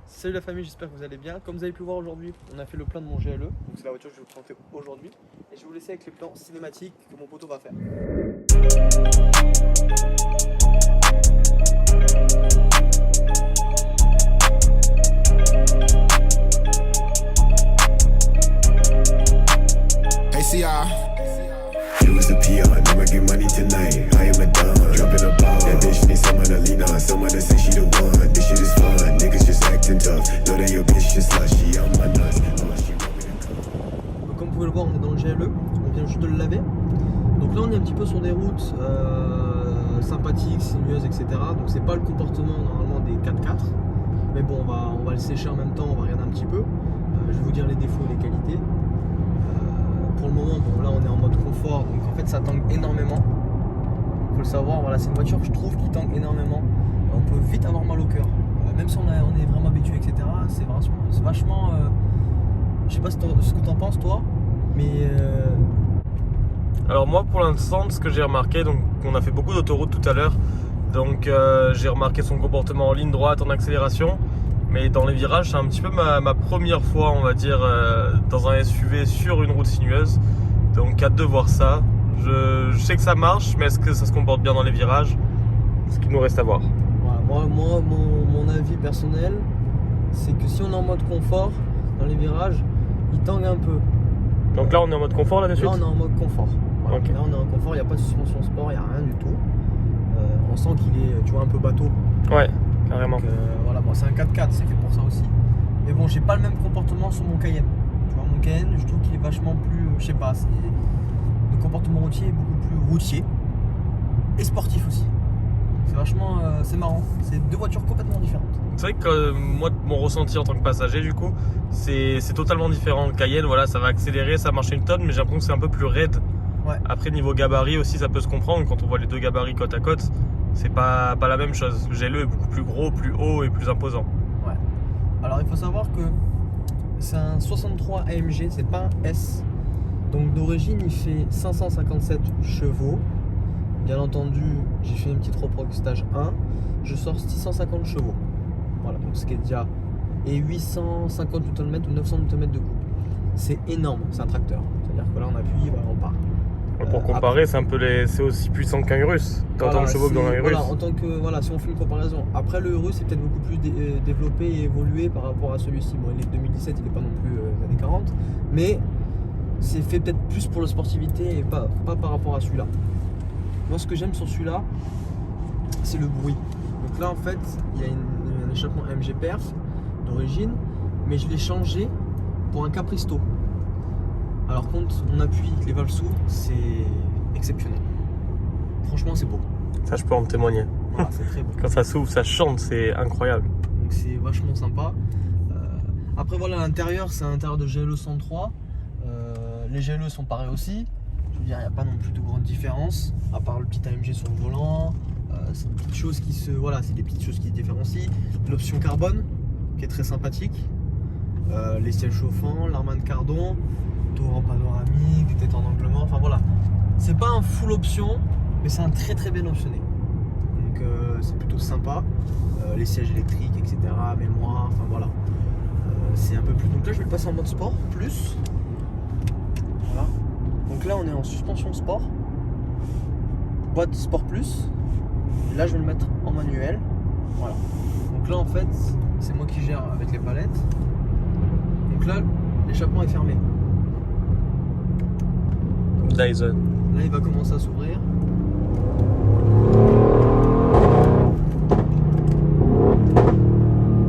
Salut la famille, j'espère que vous allez bien. Comme vous avez pu voir aujourd'hui, on a fait le plein de mon GLE. Donc c'est la voiture que je vais vous présenter aujourd'hui. Et je vais vous laisser avec les plans cinématiques que mon poteau va faire. Hey, CR. It was a PR, I'ma get money tonight. I am a don, dropping a ball. That bitch needs someone to lean on, someone to say she the one. This shit is fun, niggas just acting tough. Know that your bitch just slushy on my nuts. Donc comme vous pouvez le voir, on est dans le GLE, on vient juste de le laver. Donc là on est un petit peu sur des routes sympathiques, sinueuses, etc. Donc c'est pas le comportement normalement des 4x4. Mais bon, on va le sécher en même temps, on va regarder un petit peu. Je vais vous dire les défauts et les qualités. Pour le moment, bon là on est en mode confort, donc en fait ça tangue énormément. Faut le savoir, voilà, c'est une voiture que je trouve qui tangue énormément. On peut vite avoir mal au cœur, même si on est vraiment habitué, etc. C'est vachement. Je sais pas ce que t'en penses toi, mais. Alors moi pour l'instant, ce que j'ai remarqué, donc on a fait beaucoup d'autoroutes tout à l'heure, donc j'ai remarqué son comportement en ligne droite, en accélération. Mais dans les virages, c'est un petit peu ma première fois, on va dire, dans un SUV sur une route sinueuse. Donc hâte de voir ça. Je sais que ça marche, mais est-ce que ça se comporte bien dans les virages? Ce qu'il nous reste à voir. Voilà, moi mon avis personnel, c'est que si on est en mode confort, dans les virages, il tangue un peu. Donc là on est en mode confort là-dessus? Là on est en mode confort. Voilà. Okay. Là on est en confort, il n'y a pas de suspension sport, il n'y a rien du tout. On sent qu'il est, tu vois, un peu bateau. Ouais, carrément. Donc, voilà, bon, c'est un 4x4, c'est fait pour ça aussi. Mais bon, j'ai pas le même comportement sur mon Cayenne. Tu vois, mon Cayenne, je trouve qu'il est vachement plus, je sais pas, le comportement routier est beaucoup plus routier et sportif aussi. C'est vachement, c'est marrant. C'est deux voitures complètement différentes. C'est vrai que moi, mon ressenti en tant que passager, du coup, c'est totalement différent. Le Cayenne, voilà, ça va accélérer, ça marche une tonne, mais j'ai l'impression que c'est un peu plus raide. Ouais. Après, niveau gabarit aussi, ça peut se comprendre. Quand on voit les deux gabarits côte à côte, c'est pas la même chose. Le GLE est beaucoup plus gros, plus haut et plus imposant. Ouais. Alors, il faut savoir que c'est un 63 AMG, c'est pas un S. Donc, d'origine, il fait 557 chevaux. Bien entendu, j'ai fait une petite reproc stage 1. Je sors 650 chevaux. Voilà, donc ce qui est déjà. Et 850 Nm ou 900 Nm de coupe. C'est énorme, c'est un tracteur. C'est-à-dire que là, on appuie, voilà, on part. Pour comparer, c'est aussi puissant qu'un Urus. T'as autant de chevaux que dans un Urus. Voilà, en tant que, voilà, si on fait une comparaison. Après, le Urus est peut-être beaucoup plus développé et évolué par rapport à celui-ci. Bon, il est de 2017, il n'est pas non plus années 40. Mais c'est fait peut-être plus pour la sportivité et pas par rapport à celui-là. Moi, ce que j'aime sur celui-là, c'est le bruit. Donc là, en fait, il y a un échappement AMG Perf d'origine, mais je l'ai changé pour un Capristo. Alors quand on appuie, les valves s'ouvrent, c'est exceptionnel. Franchement, c'est beau. Ça, je peux en témoigner. Voilà, c'est très beau. Quand ça s'ouvre, ça chante, c'est incroyable. Donc c'est vachement sympa. Après voilà, l'intérieur, c'est un intérieur de GLE 103. Les GLE sont pareils aussi. Je veux dire, il n'y a pas non plus de grande différence, à part le petit AMG sur le volant. C'est des petites choses qui c'est des petites choses qui se différencient. L'option carbone, qui est très sympathique. Les sièges chauffants, l'armane cardon, tour en panoramique, tête en anglement, enfin voilà. C'est pas un full option, mais c'est un très très bien optionné. Donc c'est plutôt sympa. Les sièges électriques, etc., mémoire, enfin voilà. C'est un peu plus. Donc là, je vais le passer en mode sport, plus. Voilà. Donc là, on est en suspension sport. Boîte sport plus. Et là, je vais le mettre en manuel. Voilà. Donc là, en fait, c'est moi qui gère avec les palettes. Donc là, l'échappement est fermé. Dyson. Là, il va commencer à s'ouvrir.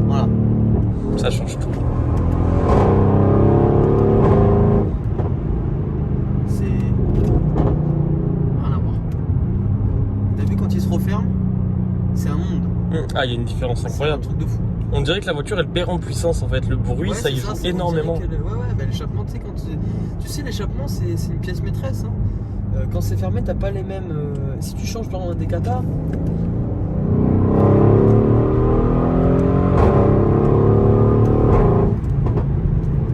Voilà. Ça change tout. C'est rien à voir. T'as vu quand il se referme, c'est un monde. Ah, il y a une différence C'est un incroyable. truc de fou. On dirait que la voiture elle perd en puissance en fait. Le bruit, Ouais, ça y c'est joue c'est- on énormément. dirait que bah, l'échappement, tu sais, tu sais, l'échappement, c'est une pièce maîtresse. Hein. Quand c'est fermé, t'as pas les mêmes. Si tu changes par exemple un décata,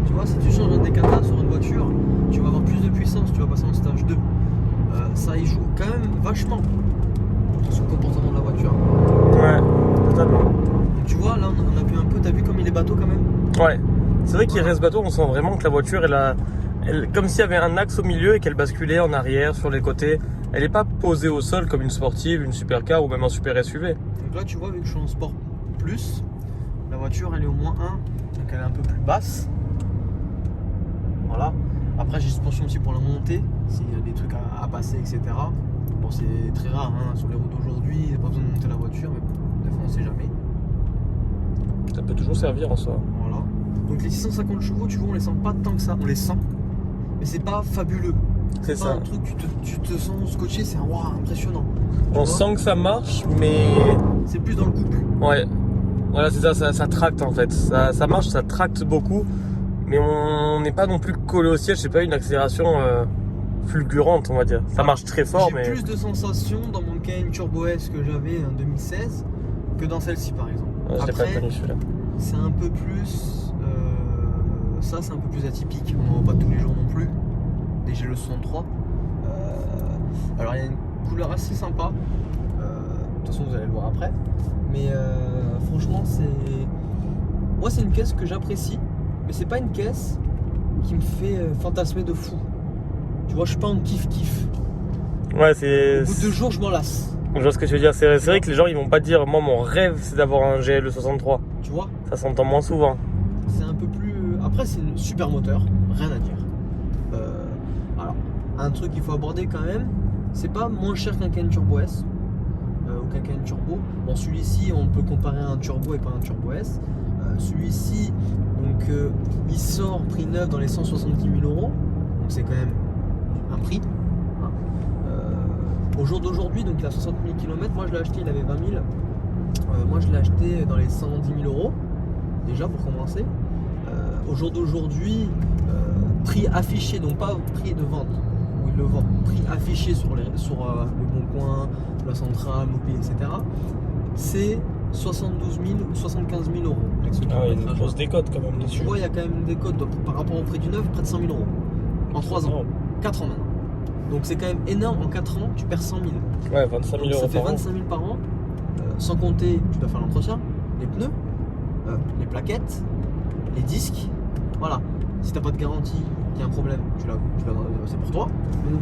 tu vois, si tu changes un décata sur une voiture, tu vas avoir plus de puissance, tu vas passer en stage 2. Ça y joue quand même vachement sur le comportement de la voiture. Ouais, totalement. Tu vois, là, on appuie un peu t'as vu comme il est bateau quand même? Ouais, c'est vrai qu'il reste bateau, on sent vraiment que la voiture, comme s'il y avait un axe au milieu et qu'elle basculait en arrière, sur les côtés. Elle n'est pas posée au sol comme une sportive, une supercar ou même un super SUV. Donc là, tu vois, vu que je suis en sport plus, la voiture elle est au moins 1, donc elle est un peu plus basse. Voilà. Après, j'ai suspension aussi pour la montée, s'il y a des trucs à passer, etc. Bon, c'est très rare hein, sur les routes d'aujourd'hui, il n'y a pas besoin de monter la voiture, mais bon, des fois on sait jamais. Ça peut toujours servir en soi. Voilà. Donc les 650 chevaux, tu vois, on les sent pas tant que ça, on les sent, mais c'est pas fabuleux. C'est pas ça. un truc, tu te sens scotché, c'est waouh, impressionnant. Tu On vois, sent que ça marche, mais c'est plus dans le couple. ouais. Voilà, c'est ça tracte en fait. Ça marche, ça tracte beaucoup, mais on n'est pas non plus collé au siège. C'est pas une accélération fulgurante, on va dire. Ça marche très fort, J'ai mais plus de sensations dans mon Cayenne Turbo S que j'avais en 2016 que dans celle-ci par exemple. ouais, je l'ai pas Après, connu celui-là. c'est un peu plus. Ça, c'est un peu plus atypique. On n'en voit pas tous les jours non plus. Des GLE 63. Alors, il y a une couleur assez sympa. De toute façon, vous allez le voir après. Mais franchement, c'est. Moi, c'est une caisse que j'apprécie. Mais c'est pas une caisse qui me fait fantasmer de fou. Tu vois, je suis pas en kiff-kiff. Ouais, c'est. Au bout de 2 jours, je m'en lasse. Je vois ce que tu veux dire. C'est vrai que les gens ils vont pas dire moi mon rêve c'est d'avoir un GLE 63. Tu vois, Ça s'entend moins souvent. c'est un peu plus. Après, c'est un super moteur, rien à dire. Alors, un truc qu'il faut aborder quand même, c'est pas moins cher qu'un Cayenne Turbo S ou qu'un Cayenne Turbo. Bon, celui-ci, on peut comparer à un Turbo et pas un Turbo S. Celui-ci, donc, il sort prix neuf dans les 170 000 euros, donc c'est quand même un prix. Hein. Au jour d'aujourd'hui, donc il a 60 000 km. Moi, je l'ai acheté, il avait 20 000. Moi, je l'ai acheté dans les 110 000 euros, déjà pour commencer. Au jour d'aujourd'hui, prix affiché, donc pas prix de vente, où il le vend, prix affiché sur le Bon Coin, la Centrale, Mobi, etc. C'est 72 000 ou 75 000 euros. Avec ce Ah, il y a une kilométrage. grosse décote quand même Tu dessus. vois, il y a quand même une décote par rapport au prix du neuf, près de 100 000 euros. En 3 ans, 4 ans maintenant. Donc c'est quand même énorme, en 4 ans, tu perds 100 000. Ouais, 25 000 Donc, euros ça fait par an. 25 000 par an, sans compter, tu dois faire l'entretien, les pneus, les plaquettes, les disques. Voilà, si t'as pas de garantie, qu'il y a un problème, c'est pour toi. Donc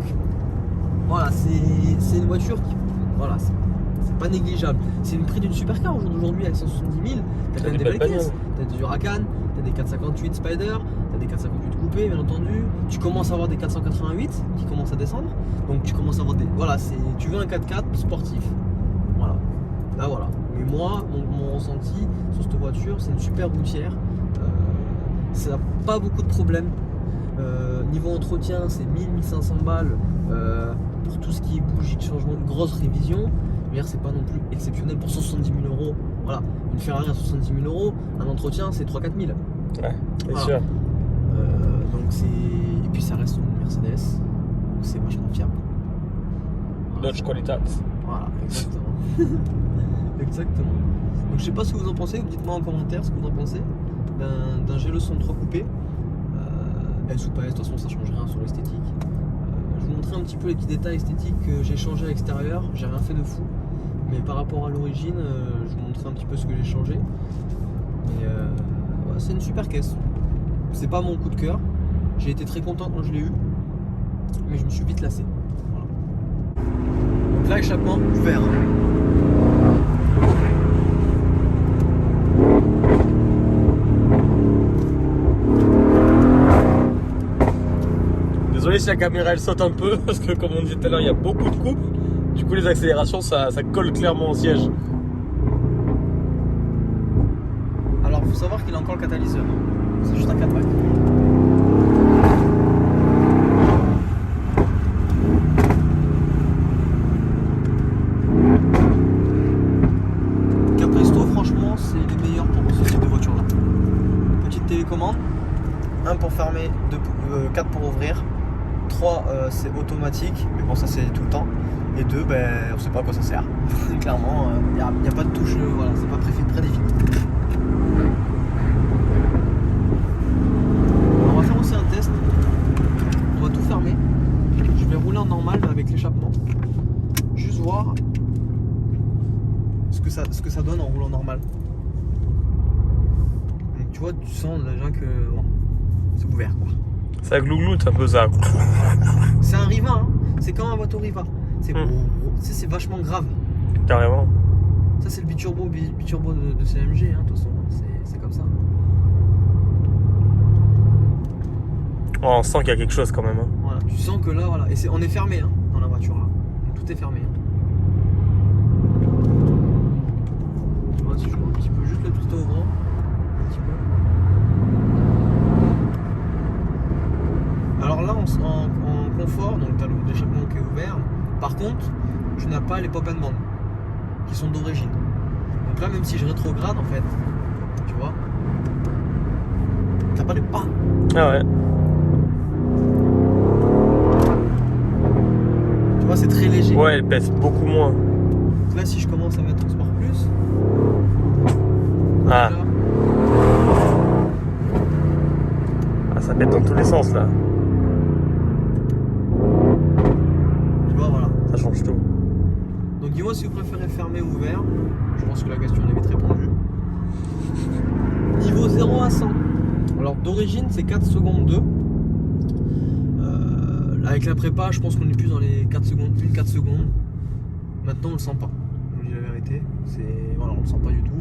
voilà, c'est une voiture qui, voilà, c'est pas négligeable. C'est le prix d'une supercar aujourd'hui avec 170 000. T'as quand même des belles caisses. T'as du Huracan, t'as des 458 Spider, t'as des 458 coupés, bien entendu. Tu commences à avoir des 488 qui commencent à descendre. Donc tu commences à avoir des. Voilà, tu veux un 4x4 sportif. Voilà. Là voilà. Mais moi, mon ressenti sur cette voiture, c'est une super routière. Ça n'a pas beaucoup de problèmes. Niveau entretien, c'est 1000-1500 balles pour tout ce qui est bougie de changement, de grosses révisions. C'est pas non plus exceptionnel pour 170 000 euros. Voilà, une Ferrari à 70 000 euros, un entretien c'est 3-4 000. Ouais, c'est Voilà. sûr. Donc c'est. Et puis ça reste une Mercedes, donc c'est vachement fiable. Voilà. Dodge Qualitat. Voilà, exactement. Exactement. Donc je sais pas ce que vous en pensez, dites-moi en commentaire ce que vous en pensez d'un GLE 63 coupé. S ou pas S, de toute façon ça change rien sur l'esthétique. Je vous montrerai un petit peu les petits détails esthétiques que j'ai changé à l'extérieur, j'ai rien fait de fou. Mais par rapport à l'origine, je vous montrerai un petit peu ce que j'ai changé. Mais ouais, c'est une super caisse. C'est pas mon coup de cœur. J'ai été très content quand je l'ai eu, mais je me suis vite lassé. Voilà. Donc là, échappement ouvert. Désolé si la caméra elle saute un peu parce que comme on disait tout à l'heure il y a beaucoup de coups. Du coup les accélérations ça colle clairement au siège. Alors, faut savoir qu'il a encore le catalyseur. C'est juste un 4x4. Capristo, franchement, c'est les meilleurs pour ce type de voiture-là. Petite télécommande, 1 pour fermer, 4 pour ouvrir, 3 c'est automatique, mais bon ça c'est tout le temps. Et 2, on sait pas à quoi ça sert. Clairement, il n'y a pas de touche, voilà, c'est pas prédéfini. On va faire aussi un test. On va tout fermer. Je vais rouler en normal avec l'échappement. Juste voir ce que ça donne en roulant normal. vois, tu sens déjà que bon, c'est ouvert quoi. Ça glougloute un peu ça. C'est un Riva, hein. C'est comme un Moto Riva. C'est Mm. c'est vachement grave. Carrément. Ça c'est le biturbo de CMG, hein, de toute façon, c'est comme ça. Oh, on sent qu'il y a quelque chose quand même. Hein. Voilà, tu sens que là, voilà, et on est fermé hein, dans la voiture là. Donc, tout est fermé. Hein. Tu vois, si je vois un petit peu, juste le petit ouvrant, un petit peu. Alors là, en confort, donc tu as le d'échappement qui est ouvert. Par contre, tu n'as pas les pop and band qui sont d'origine. Donc là, même si je rétrograde en fait, tu vois, t'as pas les pas. Ah ouais. Tu vois, c'est très léger. Ouais, elle pèse beaucoup moins. Là, si je commence à mettre en Sport Plus, Ah, là, ça pète dans tous les sens là. tu vois, voilà. Ça change tout. Donc dis-moi si vous préférez fermer ou ouvert. Je pense que la question est vite répondue. Niveau 0 à 100. Alors d'origine c'est 4 secondes 2. Avec la prépa je pense qu'on est plus dans les 4 secondes, 1-4 secondes. Maintenant on le sent pas. Je vous dis la vérité. Voilà, on le sent pas du tout.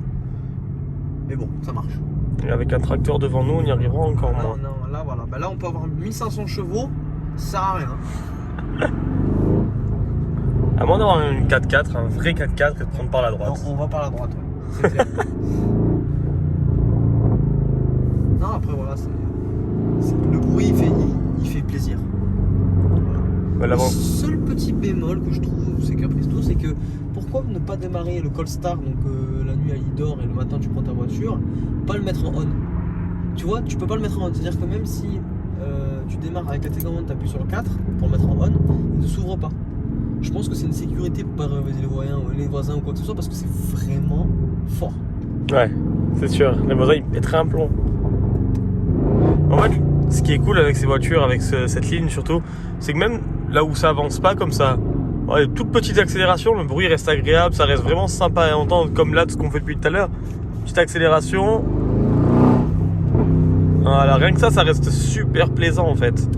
Mais bon, ça marche. Et avec un tracteur devant nous, on y arrivera encore Ah, moins. non, là voilà. Bah, là on peut avoir 1500 chevaux, ça sert à rien. À moins d'avoir une 4x4, un vrai 4x4 et de prendre par la droite. Non, on va par la droite, ouais. C'est clair. Non, après voilà, le bruit il fait plaisir. Voilà. Bah, Le l'avant- seul petit bémol que je trouve c'est Capristo, c'est que pourquoi ne pas démarrer le Colstar, donc la nuit il dort et le matin tu prends ta voiture, pas le mettre en on. Tu vois, tu peux pas le mettre en on, c'est-à-dire que même si tu démarres avec la télécommande, tu appuies sur le 4 pour le mettre en on, il ne s'ouvre pas. Je pense que c'est une sécurité pour pas réveiller les voisins ou quoi que ce soit parce que c'est vraiment fort. Ouais, c'est sûr. Les voisins ils mettraient un plomb. En fait, ce qui est cool avec ces voitures, avec cette ligne surtout, c'est que même là où ça avance pas comme ça, ouais, toute petite accélération, le bruit reste agréable, ça reste vraiment sympa à entendre, comme là, ce qu'on fait depuis tout à l'heure. Petite accélération. Voilà, rien que ça reste super plaisant en fait.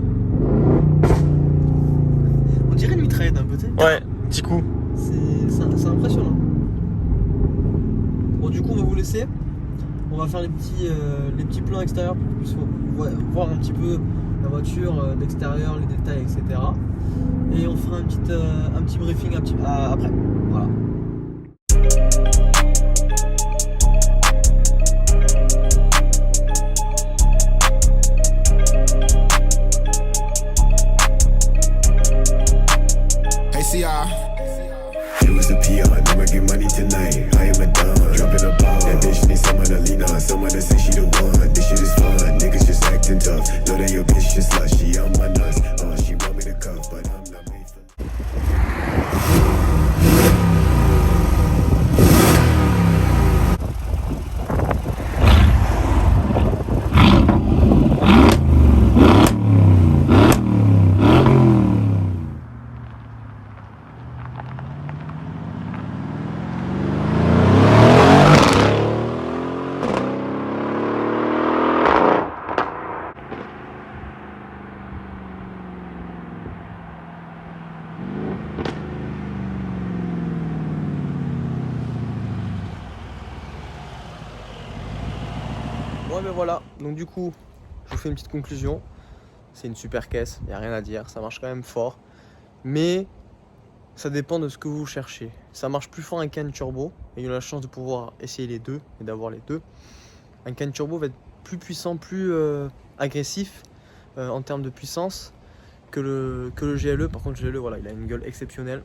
On dirait une mitraillette un peu, tu sais. Ouais, petit coup. C'est impressionnant. Bon, du coup, on va vous laisser. On va faire les petits plans extérieurs pour que vous puissiez voir un petit peu la voiture d'extérieur, les détails, etc. Et on fera un petit briefing après. Voilà. Hey, CR. It was a PR, I'ma get money tonight. I am a don, dropping a ball. That bitch need someone to lean on, someone to say she the one. This shit is fun, niggas just acting tough. Know that your bitch just slut, she on my nuts. She want me to cuff, but I'm not made for. Ouais, mais voilà. Donc du coup, je vous fais une petite conclusion. C'est une super caisse, il n'y a rien à dire. Ça marche quand même fort. Mais ça dépend de ce que vous cherchez. Ça marche plus fort un Cayenne turbo. Et j'ai eu la chance de pouvoir essayer les deux et d'avoir les deux. Un Cayenne turbo va être plus puissant, plus agressif en termes de puissance que le GLE. Par contre, le GLE, voilà, il a une gueule exceptionnelle.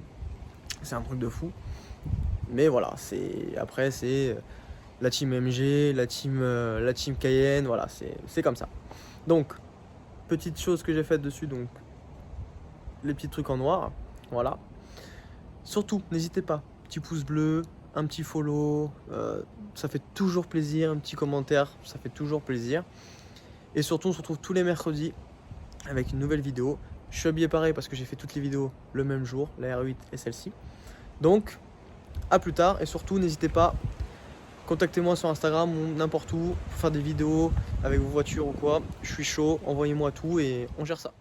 C'est un truc de fou. Mais voilà, après c'est la team MG, la team Cayenne, voilà, c'est comme ça. Donc, petite chose que j'ai faite dessus, donc les petits trucs en noir, voilà. Surtout, n'hésitez pas, petit pouce bleu, un petit follow, ça fait toujours plaisir, un petit commentaire, ça fait toujours plaisir. Et surtout, on se retrouve tous les mercredis avec une nouvelle vidéo. Je suis habillé pareil parce que j'ai fait toutes les vidéos le même jour, la R8 et celle-ci. Donc, à plus tard et surtout, n'hésitez pas Contactez-moi sur Instagram ou n'importe où pour faire des vidéos avec vos voitures ou quoi. Je suis chaud, envoyez-moi tout et on gère ça.